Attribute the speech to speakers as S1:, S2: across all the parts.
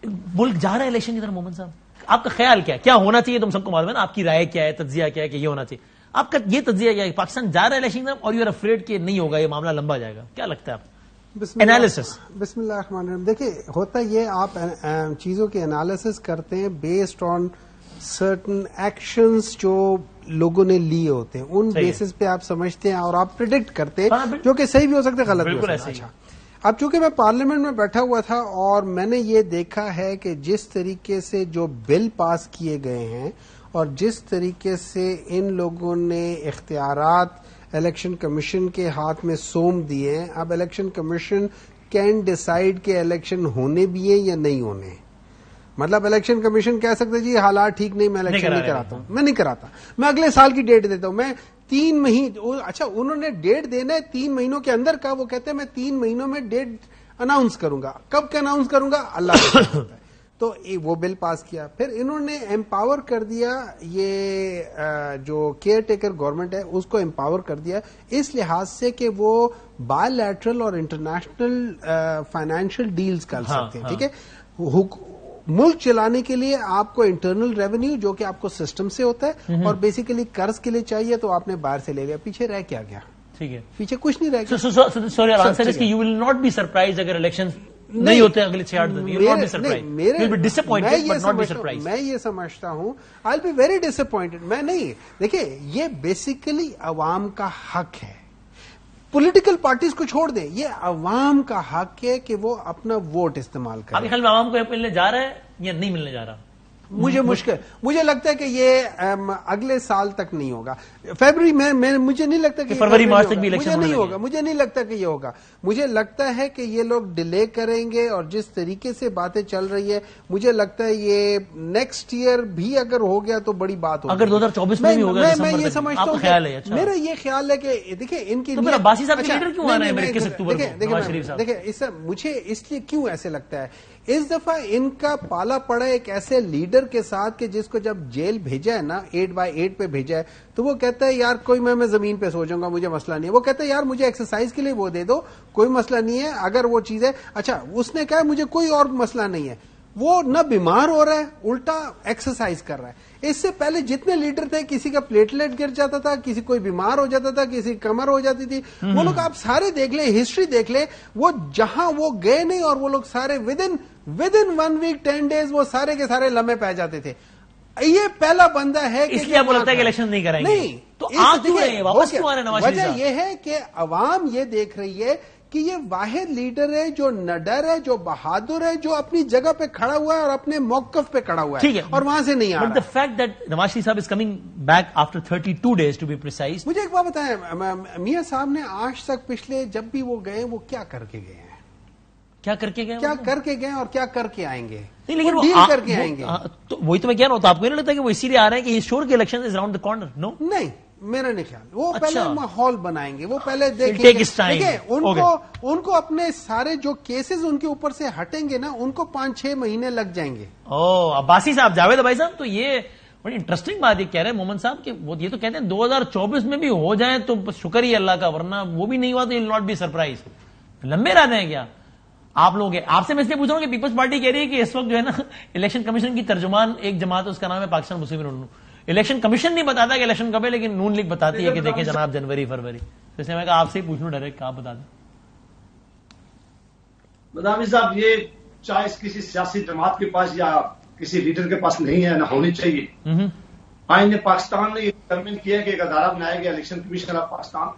S1: ملک جا رہا ہے الیکشن کی طرف محمد صاحب, آپ کا خیال کیا ہے, کیا ہونا چاہیے؟ تم سب کو معلوم ہے نا, آپ کی رائے کیا ہے, تجزیہ کیا ہے کہ یہ ہونا چاہیے, آپ کا یہ تجزیہ کیا ہے؟ پاکستان جا رہا ہے الیکشن کی طرف اور یو آر افریڈ کہ نہیں ہوگا, یہ معاملہ لمبا جائے گا, کیا لگتا ہے آپ؟ انالیسس.
S2: بسم اللہ الرحمن الرحیم. دیکھیے ہوتا یہ, آپ چیزوں کے انالیسس کرتے ہیں بیسڈ آن سرٹن ایکشنز جو لوگوں نے لیے ہوتے ہیں, ان بیسس پہ آپ سمجھتے ہیں اور آپ پریڈکٹ کرتے ہیں, جو کہ صحیح بھی ہو سکتے ہیں, غلط بھی ہو سکتے ہیں. اب چونکہ میں پارلیمنٹ میں بیٹھا ہوا تھا اور میں نے یہ دیکھا ہے کہ جس طریقے سے جو بل پاس کیے گئے ہیں اور جس طریقے سے ان لوگوں نے اختیارات الیکشن کمیشن کے ہاتھ میں سونپ دیے ہیں, اب الیکشن کمیشن کین ڈیسائیڈ کہ الیکشن ہونے بھی ہیں یا نہیں ہونے. مطلب الیکشن کمیشن کہہ سکتے جی حالات ٹھیک نہیں, میں الیکشن نہیں کراتا ہوں, میں نہیں کراتا, میں اگلے سال کی ڈیٹ دیتا ہوں, میں 3 مہینے. اچھا انہوں نے ڈیٹ دینا ہے 3 مہینوں کے اندر کا, وہ کہتے ہیں میں 3 مہینوں میں ڈیٹ اناؤنس کروں گا, کب کا اناؤنس کروں گا اللہ کو پتہ ہے. تو وہ بل پاس کیا, پھر انہوں نے امپاور کر دیا, یہ جو کیئر ٹیکر گورنمنٹ ہے اس کو امپاور کر دیا اس لحاظ سے کہ وہ بائی لیٹرل اور انٹرنیشنل فائنینشیل ڈیلز کر سکتے ہیں. ٹھیک ہے, ملک چلانے کے لیے آپ کو انٹرنل ریونیو جو کہ آپ کو سسٹم سے ہوتا ہے اور بیسیکلی قرض کے لیے چاہیے تو آپ نے باہر سے لے لیا, پیچھے رہ کیا گیا؟ ٹھیک ہے, پیچھے کچھ نہیں رہ گیا.
S1: سوری آنسر از کہ you will not be surprised اگر الیکشن نہیں ہوتے اگلے 6-8 دن.
S2: میں یہ سمجھتا ہوں I will be very disappointed. میں نہیں, دیکھیے یہ بیسیکلی عوام کا حق ہے, پولیٹیکل پارٹیز کو چھوڑ دیں, یہ عوام کا حق ہے کہ وہ اپنا ووٹ استعمال کریں.
S1: آپ کے خیال میں عوام کو ملنے جا رہا ہے یا نہیں ملنے جا رہا؟
S2: مجھے لگتا ہے کہ یہ اگلے سال تک نہیں ہوگا. فیبرری میں مجھے نہیں لگتا کہ
S1: فروری مارچ تک بھی الیکشن
S2: نہیں ہوگا. مجھے نہیں لگتا کہ یہ ہوگا. مجھے لگتا ہے کہ یہ لوگ ڈیلے کریں گے, اور جس طریقے سے باتیں چل رہی ہے مجھے لگتا ہے یہ نیکسٹ ایئر بھی اگر ہو گیا تو بڑی بات ہوگی.
S1: اگر 2024 میں بھی ہوگا
S2: میں یہ سمجھتا ہوں, میرا یہ خیال ہے کہ دیکھیے ان کی
S1: عباسی صاحب کے لیڈر کیوں آ رہے ہیں 21 اکتوبر کو؟
S2: دیکھیں مجھے اس لیے کیوں ایسے لگتا ہے, اس دفعہ ان کا پالا پڑا ایک ایسے لیڈر کے ساتھ کہ جس کو جب جیل بھیجا ہے نا 8x8 پہ بھیجا ہے, تو وہ کہتا ہے یار کوئی میں زمین پہ سو جاؤں گا, مجھے مسئلہ نہیں ہے. وہ کہتا ہے یار مجھے ایکسرسائز کے لیے وہ دے دو, کوئی مسئلہ نہیں ہے اگر وہ چیز ہے. اچھا اس نے کہا مجھے کوئی اور مسئلہ نہیں ہے, وہ نہ بیمار ہو رہا ہے الٹا ایکسرسائز کر رہا ہے. اس سے پہلے جتنے لیڈر تھے کسی کا پلیٹلیٹ گر جاتا تھا, کسی کوئی بیمار ہو جاتا تھا, کسی کمر ہو جاتی تھی. وہ لوگ آپ سارے دیکھ لیں, ہسٹری دیکھ لیں, وہ جہاں وہ گئے نہیں اور وہ لوگ سارے ود ان 1 week 10 days وہ سارے کے سارے لمحے پہ جاتے تھے. یہ پہلا بندہ ہے
S1: اس لیے آپ کو لگتا ہے کہ الیکشن نہیں کریں گے.
S2: نہیں
S1: تو واپس کیوں آ رہے ہیں نواز شریف صاحب؟
S2: وجہ یہ ہے کہ عوام یہ دیکھ رہی ہے کہ یہ واحد لیڈر ہے جو نڈر ہے, جو بہادر ہے, جو اپنی جگہ پہ کھڑا ہوا ہے اور اپنے موقف پہ کھڑا ہوا ہے اور وہاں سے نہیں آ رہا.
S1: But the fact that Nawaz Sharif صاحب is coming back after 32 days to be precise.
S2: مجھے ایک بات بتائیں, میاں صاحب نے آج تک پچھلے جب بھی وہ گئے وہ کیا کر کے گئے ہیں؟
S1: کیا کر کے گئے؟
S2: کیا کر کے گئے اور کیا کر کے آئیں گے؟
S1: نہیں لیکن
S2: ڈیل کر کے آئیں گے.
S1: وہی تو میں کہہ رہا ہوں, تو آپ کو نہیں لگتا کہ وہ اسی لیے آ رہے ہیں کہ شور کے election is around the corner? No
S2: نہیں, میرا نہیں خیال. وہ پہلے ماحول بنائیں گے, وہ پہلے دیکھیں ان کو اپنے سارے جو کیسز ان کے اوپر سے ہٹیں گے نا, ان کو 5-6 مہینے لگ جائیں گے.
S1: عباسی صاحب, جاوید عباسی صاحب, تو یہ بڑی انٹرسٹنگ بات یہ کہہ رہے ہیں محمد صاحب کہ وہ یہ تو کہتے ہیں 2024 میں بھی ہو جائیں تو شکر ہی اللہ کا, ورنہ وہ بھی نہیں ہوا تو you will not be surprised. لمبے رہتے ہیں کیا آپ لوگ؟ آپ سے میں اس لیے پوچھ رہا ہوں کہ پیپلز پارٹی کہہ رہی ہے کہ اس وقت جو ہے نا الیکشن کمیشن کی ترجمان ایک جماعت, اس کا نام ہے پاکستان مسلم لیگ. الیکشن کمیشن نہیں بتاتا کہ الیکشن کب ہے, لیکن نون لیگ بتاتی ہے کہ دیکھیں جناب جنوری فروری. اس لیے میں کہا آپ سے ہی پوچھ لوں ڈائریکٹ, آپ بتا دیں.
S3: بدامی صاحب, یہ چاہے کسی سیاسی جماعت کے پاس یا کسی لیڈر کے پاس نہیں ہے, نہ ہونی چاہیے. آئین پاکستان نے یہ ڈٹرمن کیا کہ ایک ادارہ بنایا گیا الیکشن کمیشن آف پاکستان,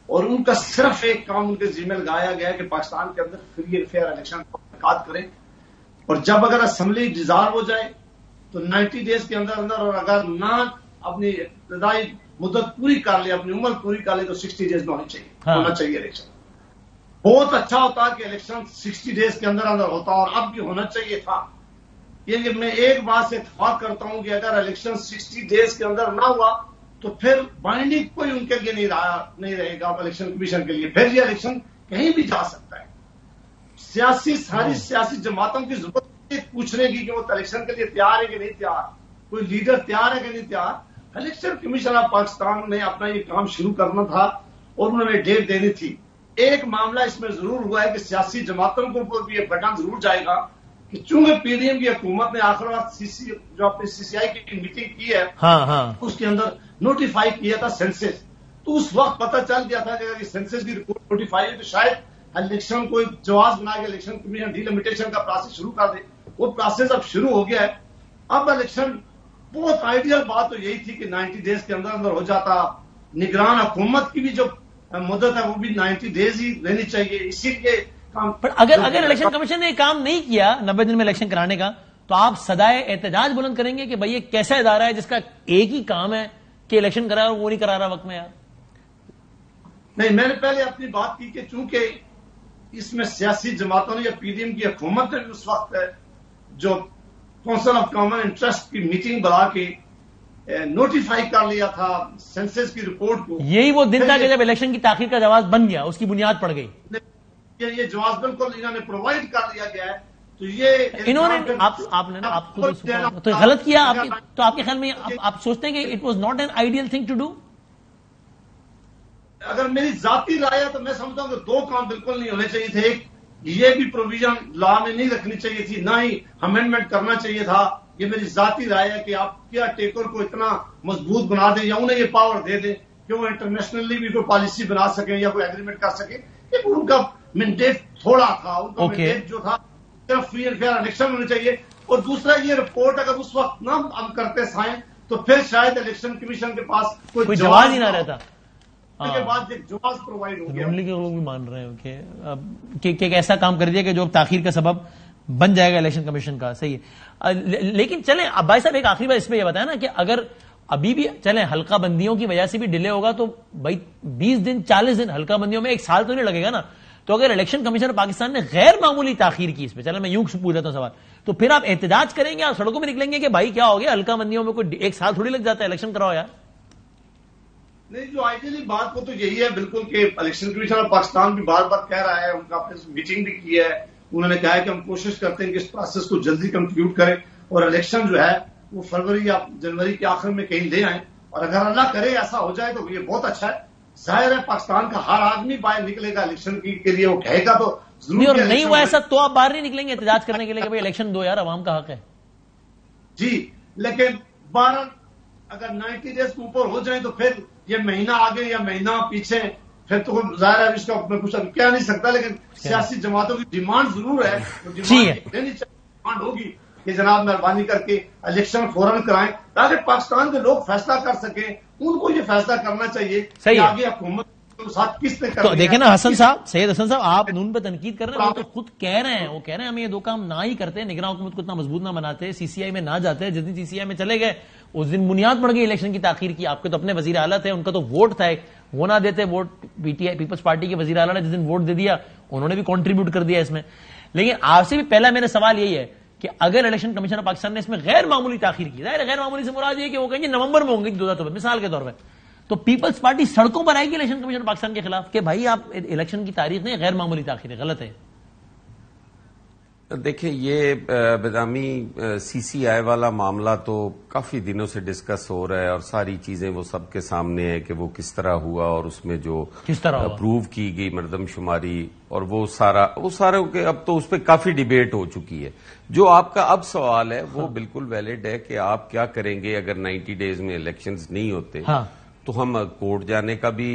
S3: اور ان کا صرف ایک کام ان کے ذمہ لگایا گیا کہ پاکستان کے اندر فری اینڈ فیئر الیکشن کا انعقاد کریں, اور جب اگر اسمبلی ڈیزالو ہو جائے تو 90 days کے اندر اور اگر نہ اپنی ابتدائی مدت پوری کر لے, اپنی عمر پوری کر لے, تو 60 days میں ہونا چاہیے الیکشن. بہت اچھا ہوتا کہ الیکشن 60 days کے اندر ہوتا, اور اب بھی ہونا چاہیے تھا. یہ میں ایک بات سے اتفاق کرتا ہوں کہ اگر الیکشن 60 days کے اندر نہ ہوا تو پھر بائنڈنگ کوئی ان کے لیے نہیں رہے گا الیکشن کمیشن کے لیے. پھر یہ الیکشن کہیں بھی جا سکتا ہے. ساری سیاسی جماعتوں کی ضرورت پوچھنے کی کہ وہ الیکشن کے لیے تیار ہے کہ نہیں تیار, کوئی لیڈر تیار ہے کہ نہیں تیار. الیکشن کمیشن آف پاکستان نے اپنا یہ کام شروع کرنا تھا اور انہوں نے ڈیٹ دینی تھی. ایک معاملہ اس میں ضرور ہوا ہے کہ سیاسی جماعتوں کے اوپر بھی یہ بٹن ضرور جائے گا کہ چونکہ پی ڈی ایم کی حکومت نے آخر وقت جو اپنی سی سی آئی کی میٹنگ کی ہے اس کے اندر نوٹیفائی کیا تھا سینسس، تو اس وقت پتہ چل گیا تھا کہ اگر سینسس کی رپورٹ نوٹیفائی ہے تو شاید الیکشن کو ایک جواز بنا کے الیکشن کمیشن ڈی لمیٹیشن کا پروسیس شروع کر دے. وہ پروسیس اب شروع ہو گیا ہے. اب الیکشن بہت آئیڈیل بات تو یہی تھی کہ 90 ڈیز کے اندر ہو جاتا. نگران حکومت کی بھی جو مدت ہے وہ بھی 90 ڈیز ہی رہنی چاہیے. اسی لیے
S1: اگر الیکشن کمیشن نے کام نہیں کیا 90 دن میں الیکشن کرانے کا تو آپ صدائے احتجاج بلند کریں گے کہ بھائی یہ کیسا ادارہ ہے جس کا ایک ہی کام ہے کہ الیکشن کرا اور وہ نہیں کرا رہا وقت میں؟ یار
S3: نہیں، میں نے پہلے اپنی بات کی کہ چونکہ اس میں سیاسی جماعتوں نے یا پی ڈی ایم کی حکومت نے بھی اس وقت جو کونسل آف کامن انٹرسٹ کی میٹنگ بلا کے نوٹیفائی کر لیا تھا سینسس کی رپورٹ کو.
S1: یہی وہ دن تھا کہ جب الیکشن کی تاخیر کا جواز بن گیا، اس کی بنیاد پڑ گئی.
S3: یہ جواز بالکل انہوں نے پرووائڈ کر دیا گیا ہے. تو یہ
S1: انہوں نے آپ تو غلط کیا. تو آپ کے خیال میں آپ سوچتے ہیں کہ it was not an ideal thing to do?
S3: اگر میری ذاتی رائے ہے تو میں سمجھتا ہوں کہ دو کام بالکل نہیں ہونے چاہیے تھے. ایک یہ بھی پروویژن لا میں نہیں رکھنی چاہیے تھی، نہ ہی امینڈمنٹ کرنا چاہیے تھا. یہ میری ذاتی رائے ہے کہ آپ کیا ٹیکر کو اتنا مضبوط بنا دیں یا انہیں یہ پاور دے دیں کہ وہ انٹرنیشنلی بھی کوئی پالیسی بنا سکیں یا کوئی ایگریمنٹ کر سکیں. ان کا مینڈیٹ تھوڑا تھا، ان کا مینڈیٹ جو تھا صرف فری اینڈ فیئر الیکشن ہونے چاہیے. اور دوسرا یہ رپورٹ اگر اس وقت نہ ہم کرتے سائیں تو پھر شاید الیکشن کمیشن کے پاس کوئی
S1: جواز ہی نہ رہتا.
S3: کے بعد ایک جواز پرووائڈ ہو گیا.
S1: کے لوگ بھی مان رہے ہیں کہ ایسا کام کر دیا کہ جو تاخیر کا سبب بن جائے گا الیکشن کمیشن کا. صحیح ہے. لیکن چلیں اب بھائی صاحب ایک آخری بات اس میں یہ بتایا نا کہ اگر ابھی بھی چلیں حلقہ بندیوں کی وجہ سے بھی ڈیلے ہوگا تو بھائی 20 دن 40 دن حلقہ بندیوں میں 1 سال تو نہیں لگے گا نا. تو اگر الیکشن کمیشن پاکستان نے غیر معمولی تاخیر کی اس پہ، چلیں میں یوں پوچھ رہتا ہوں سوال، تو پھر آپ احتجاج کریں گے، آپ سڑکوں میں نکلیں گے کہ بھائی کیا ہو گیا حلقہ بندیوں میں کوئی 1 سال تھوڑی لگ جاتا ہے، الیکشن کراؤ یار؟
S3: نہیں، جو آئیڈیلی بات وہ تو یہی ہے بالکل کہ الیکشن کمیشن آف پاکستان بھی بار بار کہہ رہا ہے، ان کا اپنے میٹنگ بھی کی ہے، انہوں نے کہا ہے کہ ہم کوشش کرتے ہیں کہ اس پروسیس کو جلدی کنکلیوڈ کریں اور الیکشن جو ہے وہ فروری یا جنوری کے آخر میں کہیں لے آئیں. اور اگر اللہ کرے ایسا ہو جائے تو یہ بہت اچھا ہے. ظاہر ہے پاکستان کا ہر آدمی باہر نکلے گا الیکشن کے لیے، وہ کہے گا تو ضرور.
S1: اور نہیں ہوا ایسا تو آپ باہر نہیں نکلیں گے احتجاج کرنے کے لیے کہ بھائی الیکشن دو یار، عوام کا حق ہے.
S3: جی، لیکن 12 اگر 90 ڈیز کے اوپر ہو جائیں تو پھر یہ مہینہ آگے یا مہینہ پیچھے پھر تو ظاہر ہے اس کا میں کچھ کہہ نہیں سکتا. لیکن سیاسی جماعتوں کی ڈیمانڈ ضرور ہے، ڈیمانڈ ہوگی کہ جناب مہربانی کر کے الیکشن فوراً کرائیں تاکہ پاکستان کے لوگ فیصلہ کر سکیں. ان کو یہ فیصلہ کرنا چاہیے کہ آگے حکومت کے ساتھ کس نے کرنا ہے.
S1: دیکھیں نا حسن صاحب، سید حسن صاحب، آپ نون پہ تنقید کر رہے ہیں، وہ تو خود کہہ رہے ہیں، وہ کہہ رہے ہیں ہم یہ 2 کام نہ ہی کرتے، نگراں حکومت کو اتنا مضبوط نہ بناتے، سی سی آئی میں نہ جاتے. جس دن سی سی آئی میں چلے گئے اس دن بنیاد پڑ گئی الیکشن کی تاخیر کی. آپ کے تو اپنے وزیر اعلیٰ تھے، ان کا تو ووٹ تھا، وہ نہ دیتے vote. P T I people's party کے وزیر اعلیٰ نے جس دن ووٹ دے دیا انہوں نے بھی کنٹریبیوٹ کر دیا اس میں. لیکن آپ سے بھی پہلا میرا سوال یہی ہے کہ اگر الیکشن کمیشن آف پاکستان نے اس میں غیر معمولی تاخیر کی، ظاہر غیر معمولی سے مراد یہ کہ وہ کہیں گے نومبر میں ہوں گے 2024 مثال کے طور پہ، تو پیپلز پارٹی سڑکوں پر آئے گی الیکشن کمیشن پاکستان کے خلاف کہ بھائی آپ الیکشن کی تاریخ نہیں، غیر معمولی تاخیر ہے، غلط ہے.
S4: دیکھیں یہ بدامی سی سی آئی والا معاملہ تو کافی دنوں سے ڈسکس ہو رہا ہے اور ساری چیزیں وہ سب کے سامنے ہے کہ وہ کس طرح ہوا اور اس میں جو اپروو کی گئی مردم شماری اور وہ سارا اب تو اس پہ کافی ڈیبیٹ ہو چکی ہے. جو آپ کا اب سوال ہے وہ بالکل ویلڈ ہے کہ آپ کیا کریں گے اگر 90 ڈیز میں الیکشنز نہیں ہوتے. تو ہم کورٹ جانے کا بھی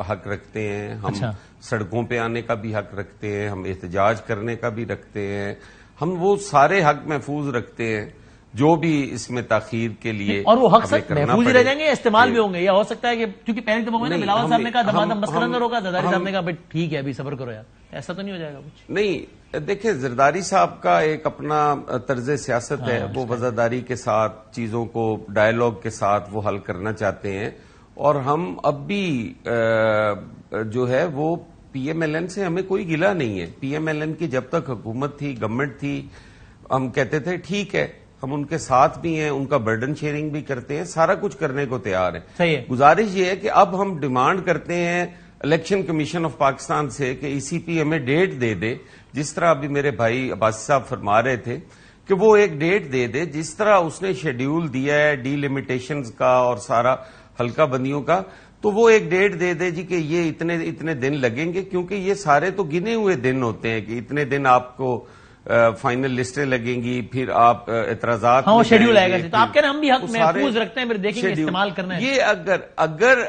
S4: حق رکھتے ہیں، ہم سڑکوں پہ آنے کا بھی حق رکھتے ہیں، ہم احتجاج کرنے کا بھی رکھتے ہیں، ہم وہ سارے حق محفوظ رکھتے ہیں جو بھی اس میں تاخیر کے لیے.
S1: اور وہ حق سب محفوظ ہی رہ جائیں گے، استعمال بھی ہوں گے. یا ہو سکتا ہے کہ کیونکہ پہلے تو بلاول صاحب نے کہا دمادم بس اندر ہوگا، زرداری صاحب نے کہا بھائی ٹھیک ہے ابھی صبر کرو یار، ایسا تو نہیں ہو جائے گا کچھ؟
S4: نہیں، دیکھیں زرداری صاحب کا ایک اپنا طرز سیاست ہے، وہ وزاداری کے ساتھ چیزوں کو ڈائیلاگ کے ساتھ وہ حل کرنا چاہتے ہیں. اور ہم اب بھی جو ہے وہ پی ایم ایل این سے ہمیں کوئی گلہ نہیں ہے. پی ایم ایل این کی جب تک حکومت تھی، گورنمنٹ تھی، ہم کہتے تھے ٹھیک ہے ہم ان کے ساتھ بھی ہیں، ان کا برڈن شیئرنگ بھی کرتے ہیں، سارا کچھ کرنے کو تیار ہیں. گزارش یہ ہے کہ اب ہم ڈیمانڈ کرتے ہیں الیکشن کمیشن آف پاکستان سے کہ ای سی پی ہمیں ڈیٹ دے دے، جس طرح ابھی میرے بھائی عباسی صاحب فرما رہے تھے کہ وہ ایک ڈیٹ دے دے جس طرح اس نے شیڈیول دیا ہے ڈی لمیٹیشنز کا اور سارا حلقہ بندیوں کا، تو وہ ایک ڈیٹ دے دے جی کہ یہ اتنے دن لگیں گے، کیونکہ یہ سارے تو گنے ہوئے دن ہوتے ہیں کہ اتنے دن آپ کو فائنل لسٹیں لگیں گی، پھر آپ اعتراضات
S1: ہاں وہ
S4: میں
S1: شیڈیول
S4: جائیں
S1: آئے
S4: گے،
S1: گا، تو آپ کہہ رہے ہیں ہم بھی حق
S4: وہ سارے
S1: محفوظ رکھتے ہیں، پھر دیکھیں گے
S4: شیڈیول۔
S1: استعمال کرنا ہے۔
S4: یہ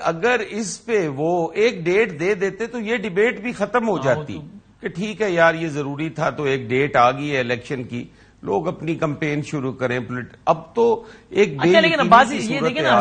S4: اگر اس پہ وہ ایک ڈیٹ دے دیتے تو یہ ڈیبیٹ بھی ختم ہو جاتی کہ ٹھیک ہے یار یہ ضروری تھا، تو ایک ڈیٹ آ گئی ہے الیکشن کی، لوگ اپنی کمپین شروع کریں۔ اب تو ایک
S1: اچھا لیکن اب بات یہ دیکھیں نا،